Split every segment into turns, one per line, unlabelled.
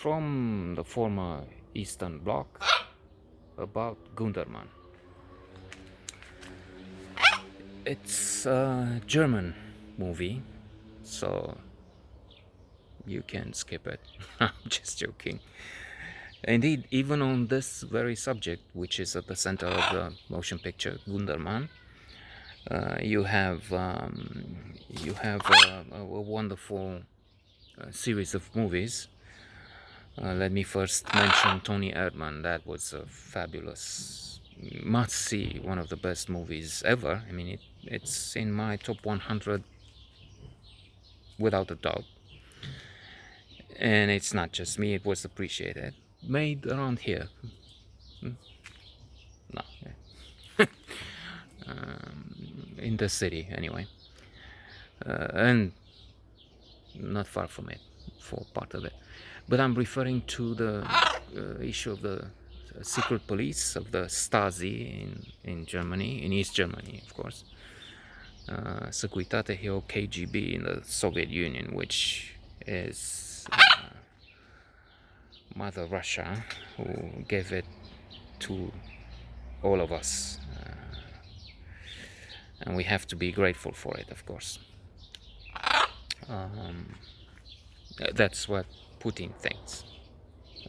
from the former Eastern Bloc about Gundermann. It's a German movie, so you can skip it. I'm just joking. Indeed, even on this very subject, which is at the center of the motion picture Gundermann, you have a wonderful series of movies. Let me first mention Tony Erdmann. That was a fabulous, must-see, one of the best movies ever. I mean, it's in my top 100 without a doubt. And it's not just me, it was appreciated. Made around here. No. In the city, anyway. And not far from it, for part of it. But I'm referring to the issue of the secret police of the Stasi in Germany, in East Germany, of course. Securitate Hill KGB in the Soviet Union, which is Mother Russia, who gave it to all of us. And we have to be grateful for it, of course. That's what Putin thinks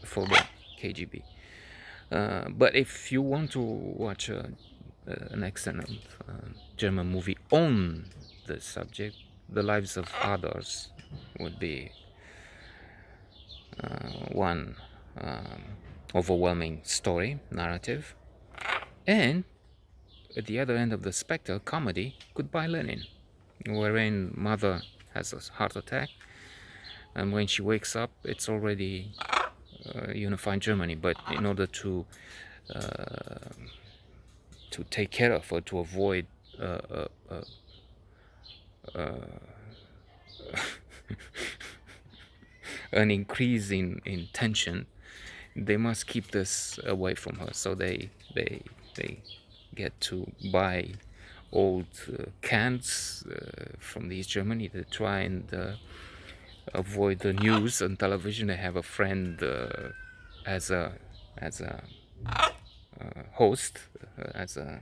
for the KGB. But if you want to watch an excellent German movie on the subject, The Lives of Others would be one overwhelming story, narrative. And at the other end of the spectrum, comedy, Goodbye Lenin, wherein mother has a heart attack, and when she wakes up, it's already unified Germany. But in order to take care of her, to avoid an increase in tension, they must keep this away from her. So they get to buy old cans from East Germany to try and avoid the news on television. They have a friend as a host, as an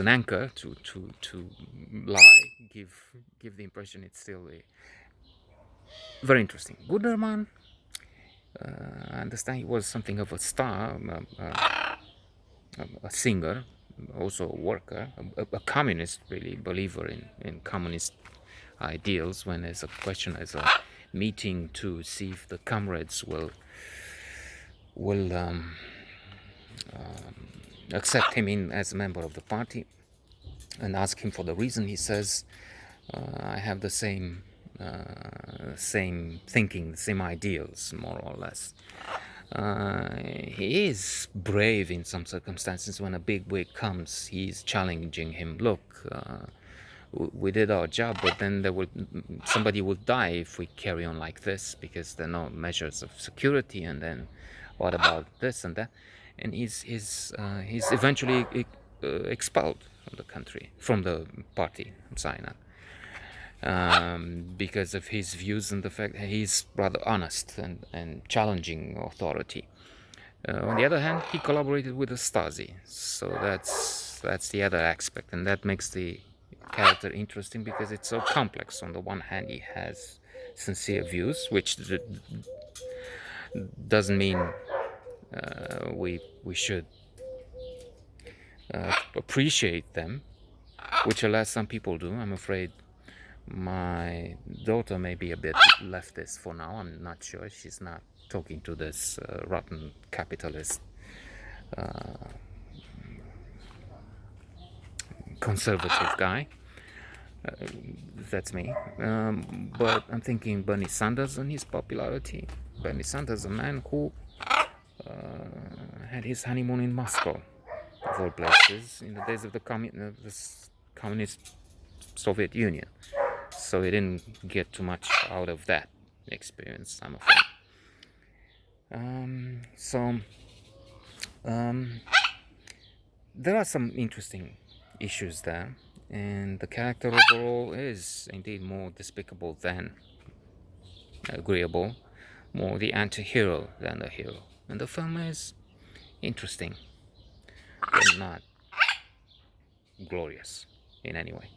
anchor to lie, give the impression it's still very interesting. Gundermann, I understand he was something of a star, a singer, also a worker, a communist, really, believer in communist ideals. When there's a question, as a meeting to see if the comrades will accept him in as a member of the party, and ask him for the reason, he says, I have the same thinking, the same ideals, more or less. He is brave in some circumstances. When a big wig comes, he's challenging him. Look, we did our job, but then somebody will die if we carry on like this, because there are no measures of security. And then what about this and that? And he's eventually expelled from the country, from the party, Sinai, because of his views and the fact that he's rather honest and challenging authority. On the other hand, he collaborated with the Stasi, so that's the other aspect, and that makes the character interesting because it's so complex. On the one hand, he has sincere views, which doesn't mean we should appreciate them, which alas some people do. I'm afraid my daughter may be a bit leftist for now. I'm not sure. She's not talking to this rotten capitalist conservative guy. That's me. But I'm thinking Bernie Sanders and his popularity. Bernie Sanders, a man who had his honeymoon in Moscow, of all places, in the days of the communist Soviet Union. So he didn't get too much out of that experience, I'm afraid. There are some interesting issues there, and the character overall is indeed more despicable than agreeable, more the anti-hero than the hero. And the film is interesting, but not glorious in any way.